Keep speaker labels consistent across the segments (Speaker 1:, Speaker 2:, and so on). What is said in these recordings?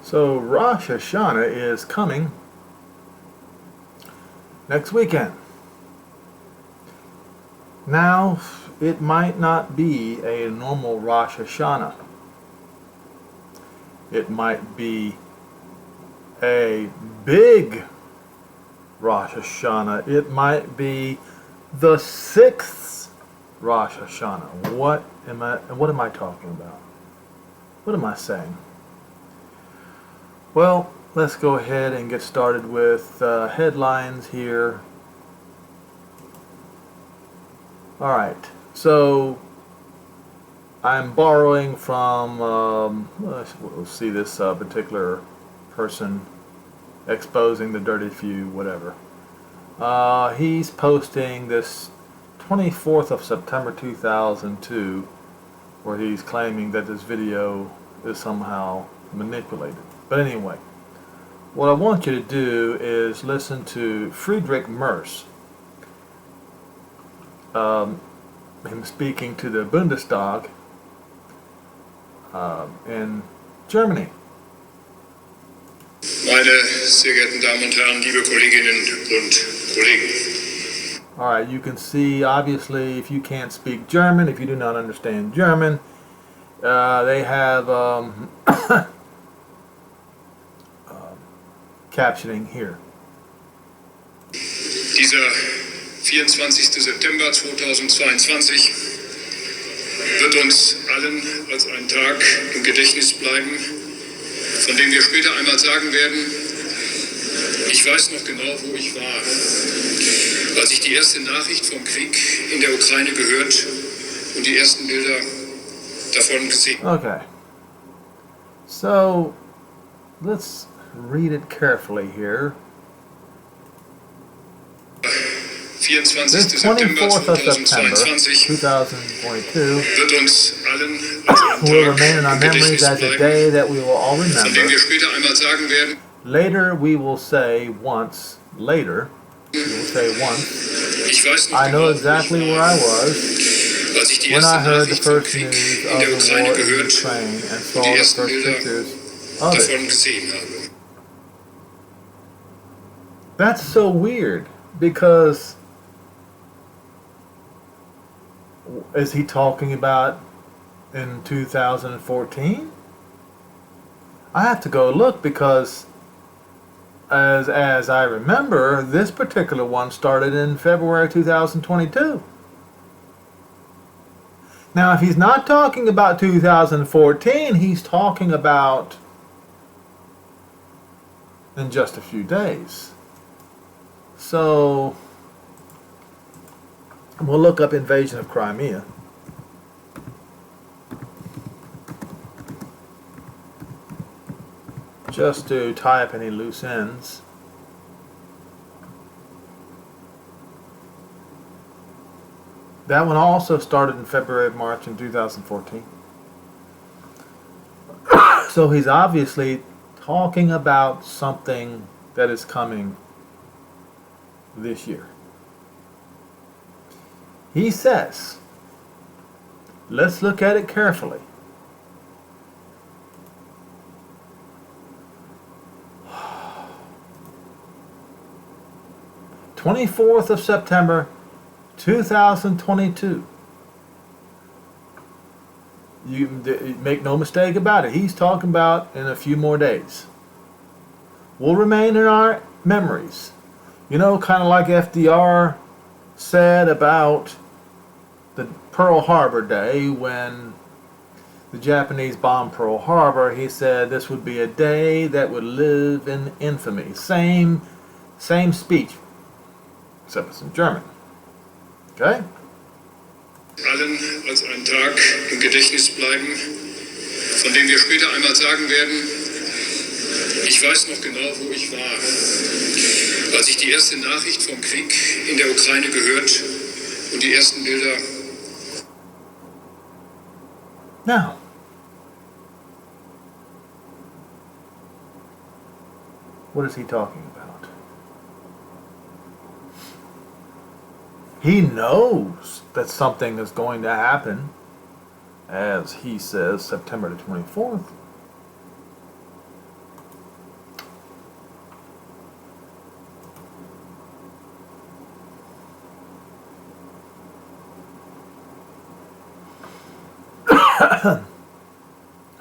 Speaker 1: So Rosh Hashana is coming next weekend. Now, it might not be a normal Rosh Hashana. It might be a big Rosh Hashana. It might be the 6th Rosh Hashana. What am I talking about? What am I saying? Well, let's go ahead and get started with headlines here. Alright, so I'm borrowing from, we'll see this particular person exposing the dirty few, whatever. He's posting this 24th of September 2002 where he's claiming that this video is somehow manipulated. But anyway, what I want you to do is listen to Friedrich Merz, him speaking to the Bundestag in Germany.
Speaker 2: Meine sehr geehrten Damen und Herren, liebe Kolleginnen und Kollegen.
Speaker 1: Alright, you can see, obviously, if you can't speak German, if you do not understand German, they have captioning here.
Speaker 2: Dieser 24. September 2022 wird uns allen als ein Tag im Gedächtnis bleiben, von dem wir später einmal sagen werden, ich weiß noch genau, wo ich war, als ich die erste Nachricht vom Krieg in der Ukraine gehört und die ersten Bilder davon gesehen.
Speaker 1: Okay. So, let's read it carefully here.
Speaker 2: 24.
Speaker 1: This
Speaker 2: September
Speaker 1: 24th of September
Speaker 2: 2022
Speaker 1: 2022
Speaker 2: wird uns allen als ein
Speaker 1: will
Speaker 2: Tag
Speaker 1: remain in our
Speaker 2: im
Speaker 1: memories
Speaker 2: Gedächtnis
Speaker 1: as a
Speaker 2: bleiben,
Speaker 1: day that we will all
Speaker 2: von dem
Speaker 1: remember.
Speaker 2: wir später einmal sagen werden,
Speaker 1: Later we will say once, later, we will say once,
Speaker 2: ich weiß noch
Speaker 1: I know
Speaker 2: genau, wo
Speaker 1: exactly
Speaker 2: ich
Speaker 1: where
Speaker 2: war,
Speaker 1: I was
Speaker 2: als ich die
Speaker 1: when
Speaker 2: erste
Speaker 1: I heard the
Speaker 2: Nachricht vom
Speaker 1: first
Speaker 2: Krieg
Speaker 1: news
Speaker 2: in
Speaker 1: of
Speaker 2: der
Speaker 1: the
Speaker 2: Ukraine
Speaker 1: war in
Speaker 2: gehört
Speaker 1: Ukraine and saw
Speaker 2: und die
Speaker 1: the
Speaker 2: ersten
Speaker 1: first
Speaker 2: Bilder
Speaker 1: pictures of it.
Speaker 2: davon gesehen habe.
Speaker 1: That's so weird, because is he talking about in 2014? I have to go look, because as I remember, this particular one started in February 2022. Now, if he's not talking about 2014, he's talking about in just a few days. So we'll look up invasion of Crimea. Just to tie up any loose ends. That one also started in February, March in 2014. So he's obviously talking about something that is coming this year. He says, let's look at it carefully. "24th of September, 2022. You make no mistake about it. He's talking about in a few more days. Will remain in our memories. You know, kind of like FDR said about the Pearl Harbor Day when the Japanese bombed Pearl Harbor. He said this would be a day that would live in infamy. Same speech, except it's in German. Okay?
Speaker 2: Allen als ein Tag im Gedächtnis bleiben, von dem wir später einmal sagen werden, ich weiß noch genau, wo ich war, als ich die erste Nachricht vom Krieg in der Ukraine gehört und die ersten Bilder.
Speaker 1: Now, what is he talking about? He knows that something is going to happen, as he says, September the 24th.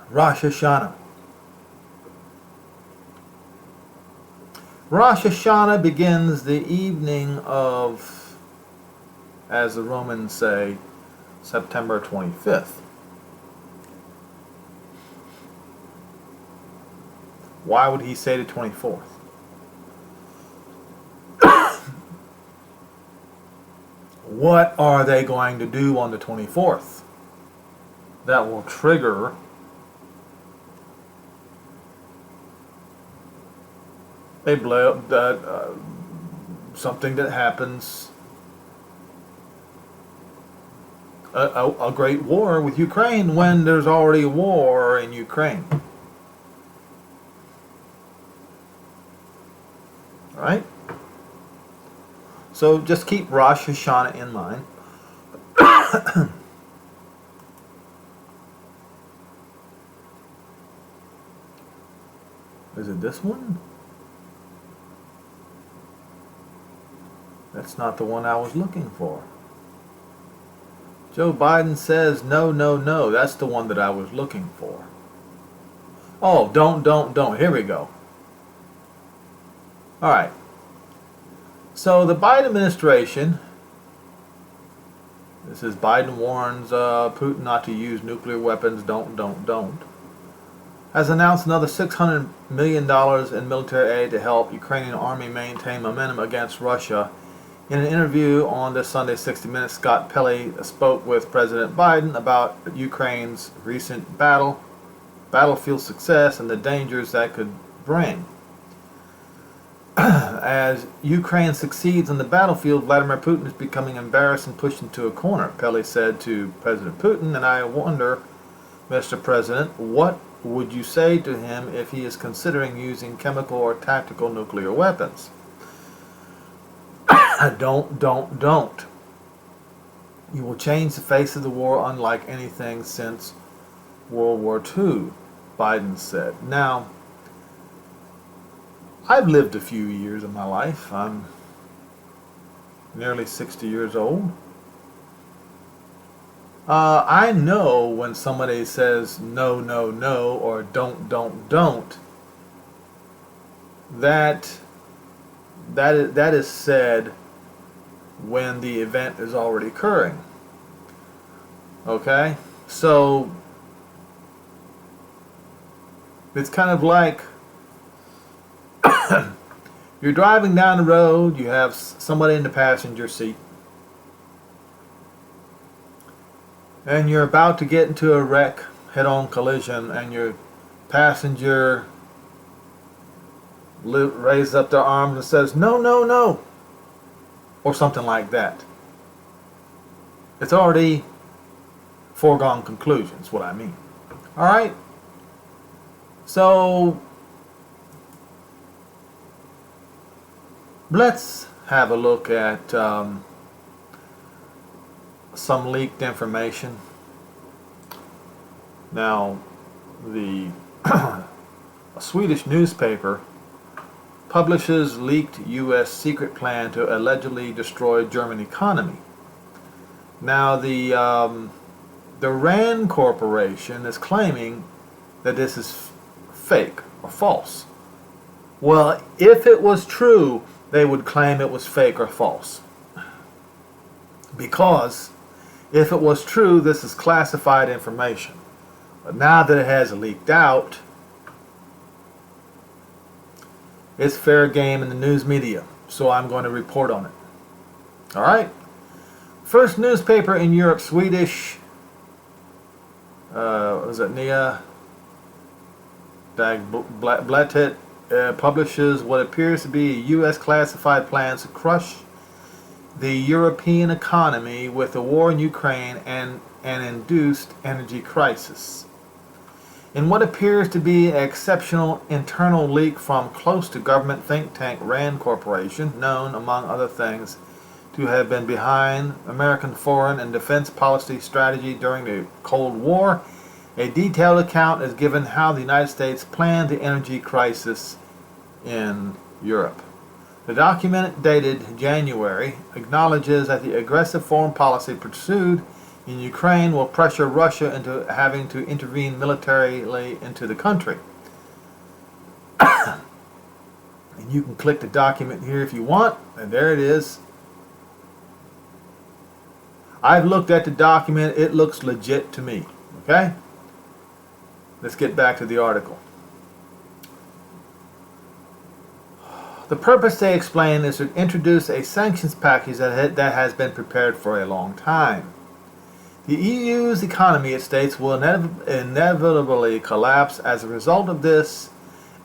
Speaker 1: Rosh Hashana. Rosh Hashana begins the evening of, as the Romans say, September 25th. Why would he say the 24th? What are they going to do on the 24th that will trigger something that happens, a great war with Ukraine when there's already a war in Ukraine? Right? So just keep Rosh Hashanah in mind. Is it this one? That's not the one I was looking for. Joe Biden says no, no, no. That's the one that I was looking for. Oh, don't. Here we go. All right. So the Biden administration, this is Biden warns Putin not to use nuclear weapons, don't, has announced another $600 million in military aid to help Ukrainian army maintain momentum against Russia. In an interview on this Sunday 60 Minutes, Scott Pelley spoke with President Biden about Ukraine's recent battlefield success, and the dangers that could bring. As Ukraine succeeds on the battlefield, Vladimir Putin is becoming embarrassed and pushed into a corner, Pelley said to President Putin, and I wonder, Mr. President, what would you say to him if he is considering using chemical or tactical nuclear weapons? Don't. You will change the face of the war unlike anything since World War II, Biden said. Now, I've lived a few years of my life. I'm nearly 60 years old. I know when somebody says no, no, no, or don't, that is said when the event is already occurring. Okay? So it's kind of like you're driving down the road, you have somebody in the passenger seat, and you're about to get into a wreck, head-on collision, and your passenger raises up their arms and says, no, no, no, or something like that. It's already foregone conclusion, is what I mean. Alright? So let's have a look at some leaked information. Now, a Swedish newspaper publishes leaked U.S. secret plan to allegedly destroy German economy. Now, the RAND Corporation is claiming that this is fake or false. Well, if it was true, they would claim it was fake or false. Because if it was true, this is classified information. But now that it has leaked out, it's fair game in the news media. So I'm going to report on it. Alright? First newspaper in Europe, Swedish, was it Nya Dagbladet, publishes what appears to be a U.S. classified plan to crush the European economy with the war in Ukraine and an induced energy crisis. In what appears to be an exceptional internal leak from close to government think tank RAND Corporation, known, among other things, to have been behind American foreign and defense policy strategy during the Cold War, a detailed account is given how the United States planned the energy crisis in Europe. The document, dated January, acknowledges that the aggressive foreign policy pursued in Ukraine will pressure Russia into having to intervene militarily into the country. And you can click the document here if you want, and there it is. I've looked at the document. It looks legit to me. Okay? Let's get back to the article. The purpose, they explain, is to introduce a sanctions package that has been prepared for a long time. The EU's economy, it states, will inevitably collapse as a result of this,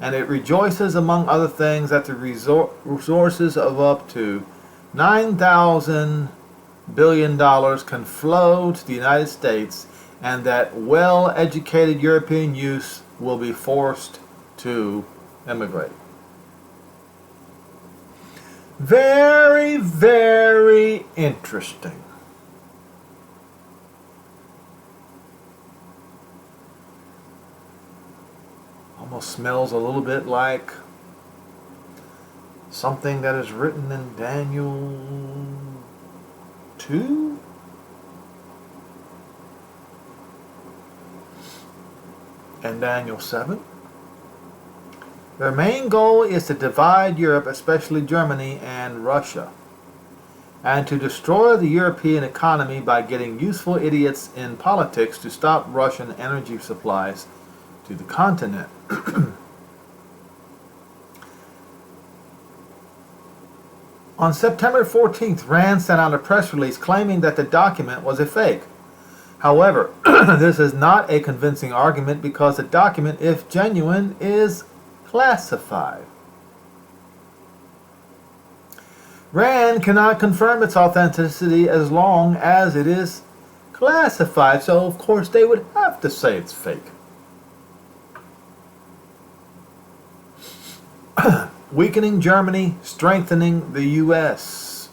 Speaker 1: and it rejoices, among other things, that the resources of up to $9,000 billion can flow to the United States, and that well-educated European youth will be forced to immigrate. Very, very interesting. Almost smells a little bit like something that is written in Daniel 2? And Daniel 7. Their main goal is to divide Europe, especially Germany and Russia, and to destroy the European economy by getting useful idiots in politics to stop Russian energy supplies to the continent. On September 14th, Rand sent out a press release claiming that the document was a fake. However, this is not a convincing argument because the document, if genuine, is classified. Rand cannot confirm its authenticity as long as it is classified, so of course they would have to say it's fake. Weakening Germany, strengthening the U.S.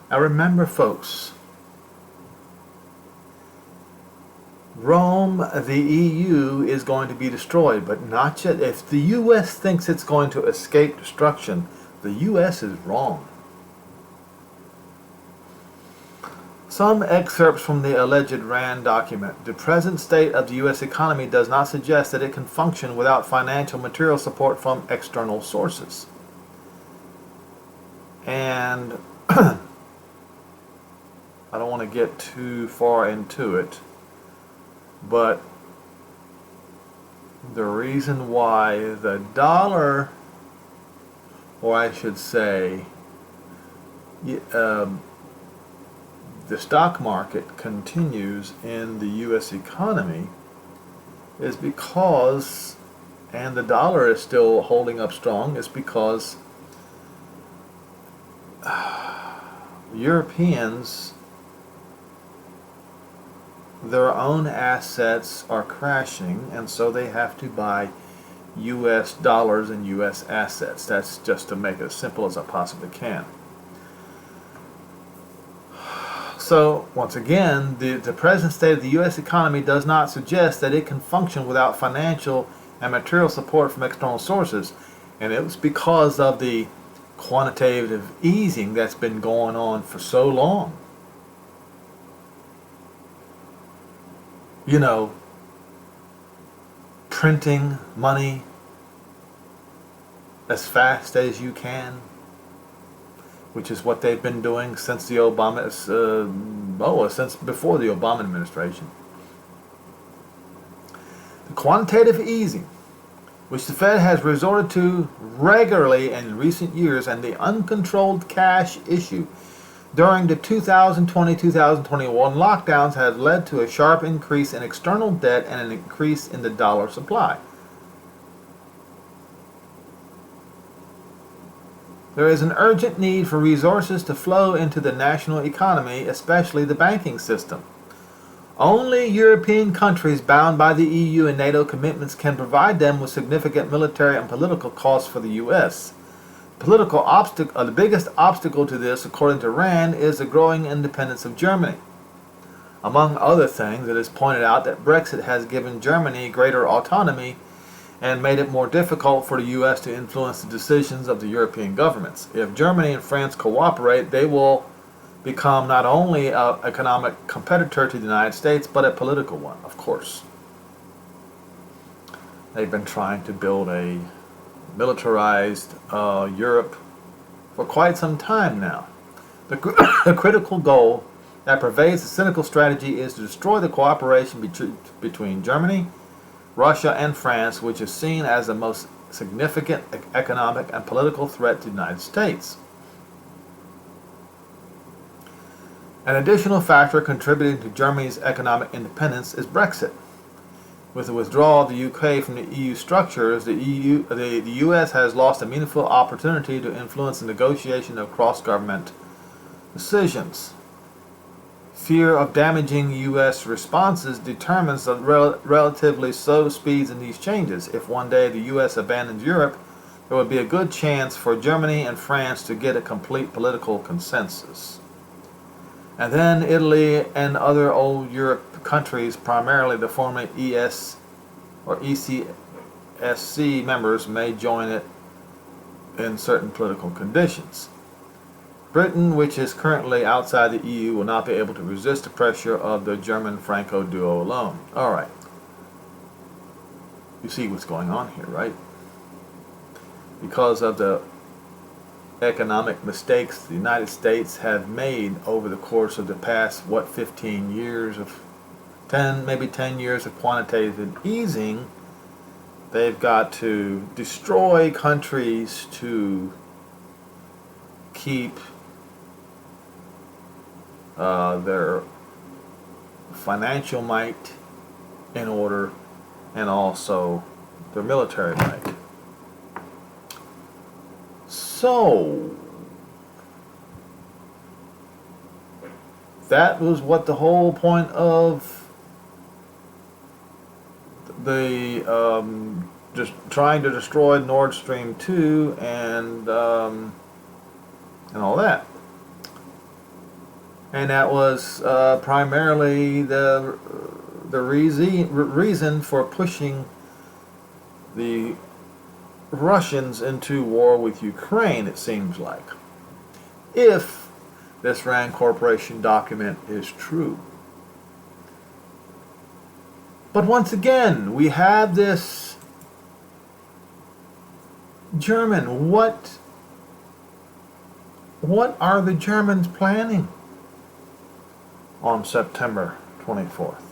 Speaker 1: Now remember, folks, Rome, the EU, is going to be destroyed, but not yet. If the U.S. thinks it's going to escape destruction, the U.S. is wrong. Some excerpts from the alleged Rand document. The present state of the U.S. economy does not suggest that it can function without financial material support from external sources. And I don't want to get too far into it, but the reason why the dollar, or I should say, the stock market continues in the U.S. economy is because, and the dollar is still holding up strong, is because Europeans, their own assets are crashing, and so they have to buy U.S. dollars and U.S. assets. That's just to make it as simple as I possibly can. So, once again, the present state of the U.S. economy does not suggest that it can function without financial and material support from external sources. And it was because of the quantitative easing that's been going on for so long. You know, printing money as fast as you can, which is what they've been doing since the since before the Obama administration. The quantitative easing, which the Fed has resorted to regularly in recent years, and the uncontrolled cash issue during the 2020-2021 lockdowns have led to a sharp increase in external debt and an increase in the dollar supply. There is an urgent need for resources to flow into the national economy, especially the banking system. Only European countries bound by the EU and NATO commitments can provide them with significant military and political costs for the U.S. The biggest obstacle to this, according to Rand, is the growing independence of Germany. Among other things, it is pointed out that Brexit has given Germany greater autonomy and made it more difficult for the U.S. to influence the decisions of the European governments. If Germany and France cooperate, they will become not only an economic competitor to the United States, but a political one, of course. They've been trying to build a militarized Europe for quite some time now. The critical goal that pervades the cynical strategy is to destroy the cooperation between Germany, Russia, and France, which is seen as the most significant economic and political threat to the United States. An additional factor contributing to Germany's economic independence is Brexit. With the withdrawal of the UK from the EU structures, the US has lost a meaningful opportunity to influence the negotiation of cross-government decisions. Fear of damaging U.S. responses determines the relatively slow speeds in these changes. If one day the U.S. abandons Europe, there would be a good chance for Germany and France to get a complete political consensus. And then Italy and other old Europe countries, primarily the former ES or ECSC members, may join it in certain political conditions. Britain, which is currently outside the EU, will not be able to resist the pressure of the German-Franco duo alone. All right. You see what's going on here, right? Because of the economic mistakes the United States have made over the course of the past, 15 years of 10 years of quantitative easing, they've got to destroy countries to keep their financial might in order, and also their military might. So that was what the whole point of the just trying to destroy Nord Stream 2 and all that. And that was primarily the reason for pushing the Russians into war with Ukraine, it seems like, if this RAND Corporation document is true. But once again, we have this German. What are the Germans planning on September 24th?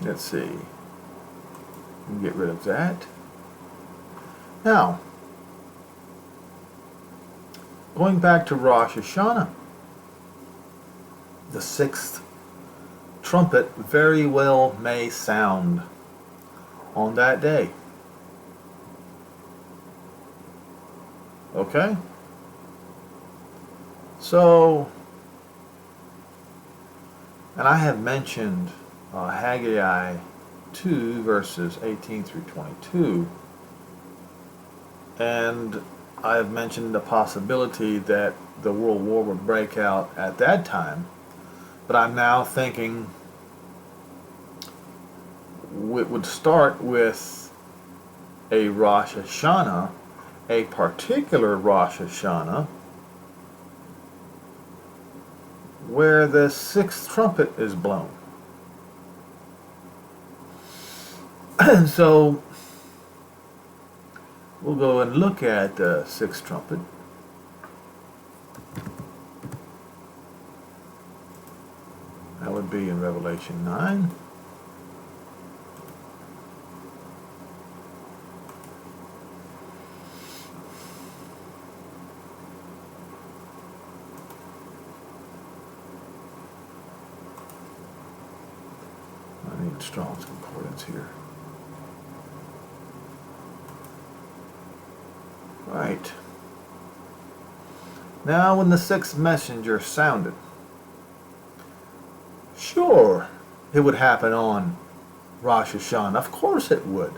Speaker 1: Let's see. Get rid of that. Now, going back to Rosh Hashana, the sixth trumpet very well may sound on that day. Okay? So, and I have mentioned Haggai 2 verses 18 through 22, and I have mentioned the possibility that the World War would break out at that time, but I'm now thinking it would start with a Rosh Hashana, a particular Rosh Hashana, where the sixth trumpet is blown. So we'll go and look at the sixth trumpet. That would be in Revelation 9. I need Strong's Concordance here. Right. Now when the sixth messenger sounded, sure, it would happen on Rosh Hashana. Of course it would.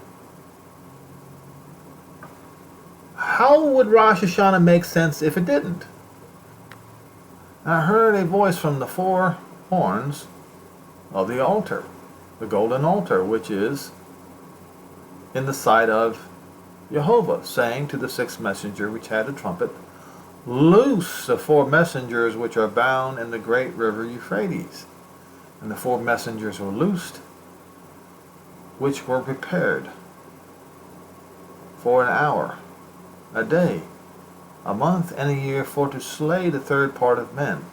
Speaker 1: How would Rosh Hashana make sense if it didn't? I heard a voice from the four horns of the altar, the golden altar, which is in the side of Jehovah, saying to the sixth messenger which had a trumpet, Loose the four messengers which are bound in the great river Euphrates. And the four messengers were loosed, which were prepared for an hour, a day, a month, and a year, for to slay the third part of men.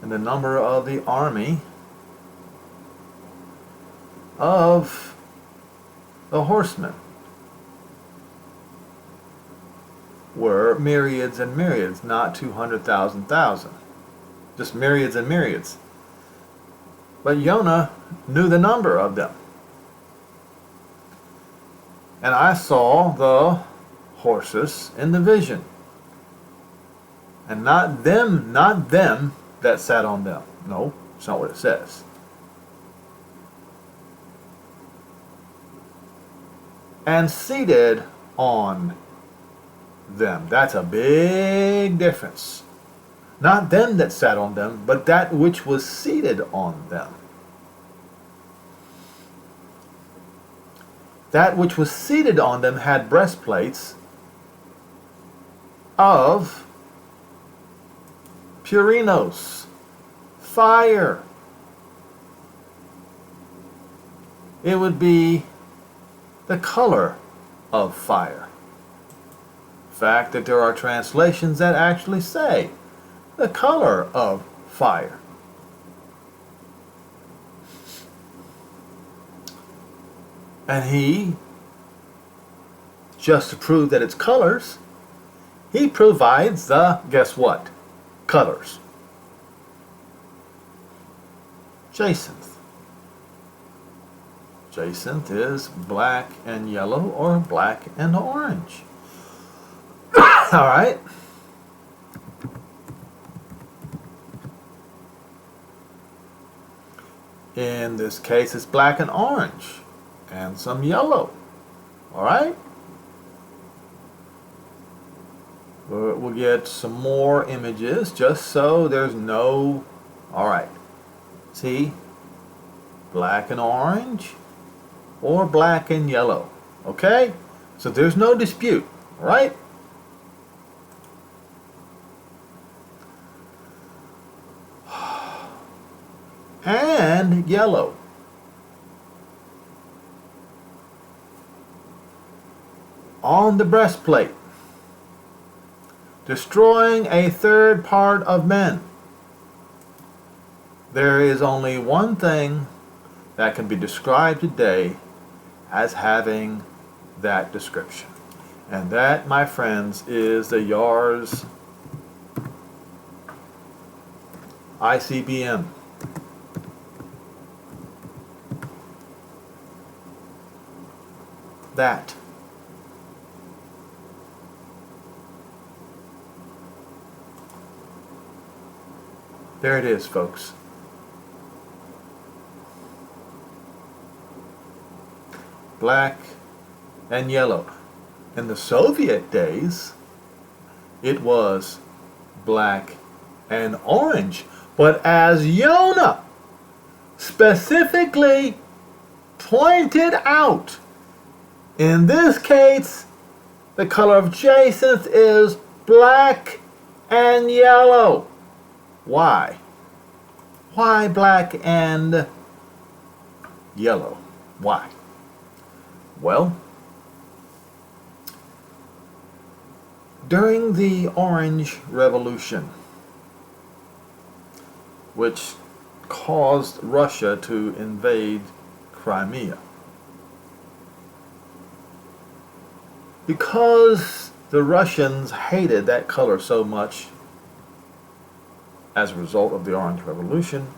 Speaker 1: And the number of the army of the horsemen were myriads and myriads, not 200,000, just myriads and myriads. But Jonah knew the number of them. And I saw the horses in the vision, and not them that sat on them. No, it's not what it says. And seated on them. That's a big difference. Not them that sat on them, but that which was seated on them. That which was seated on them had breastplates of purinos, fire. It would be the color of fire. The fact that there are translations that actually say the color of fire. And he, just to prove that it's colors, he provides the, guess what? Colors. Jacinth. Jacinth is black and yellow or black and orange. All right. In this case, it's black and orange and some yellow. All right. We'll get some more images just so there's no. All right. See, black and orange or black and yellow. Okay. So there's no dispute. All right. And yellow. On the breastplate, destroying a third part of men. There is only one thing that can be described today as having that description. And that, my friends, is the YARS ICBM. That. There it is, folks. Black and yellow. In the Soviet days, it was black and orange. But as Jonah specifically pointed out, in this case, the color of jacinth is black and yellow. Why? Why black and yellow? Why? Well, during the Orange Revolution, which caused Russia to invade Crimea, because the Russians hated that color so much as a result of the Orange Revolution,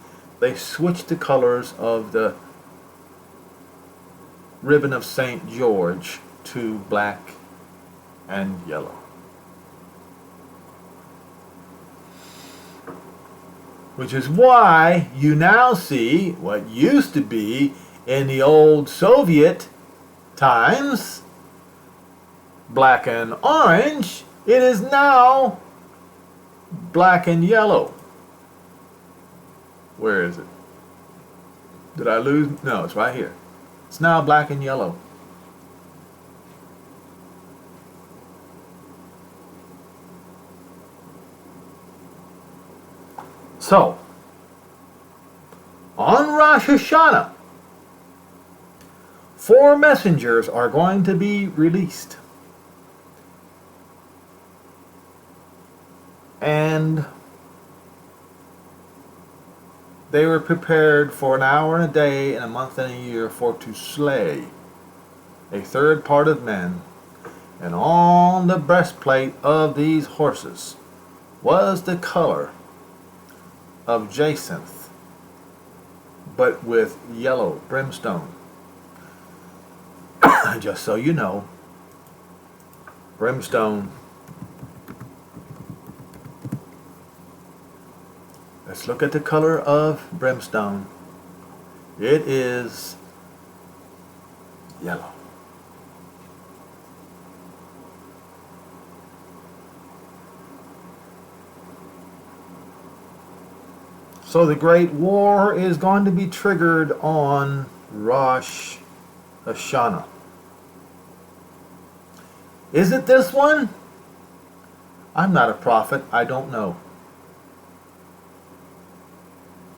Speaker 1: they switched the colors of the ribbon of St. George to black and yellow. Which is why you now see what used to be in the old Soviet times black and orange, it is now black and yellow. Where is it? Did I lose? No, it's right here. It's now black and yellow. So, on Rosh Hashana, 4 messengers are going to be released. And they were prepared for an hour and a day and a month and a year for to slay a third part of men. And on the breastplate of these horses was the color of jacinth, but with yellow brimstone. Just so you know, brimstone. Let's look at the color of brimstone. It is yellow. So the great war is going to be triggered on Rosh Hashana. Is it this one? I'm not a prophet. I don't know.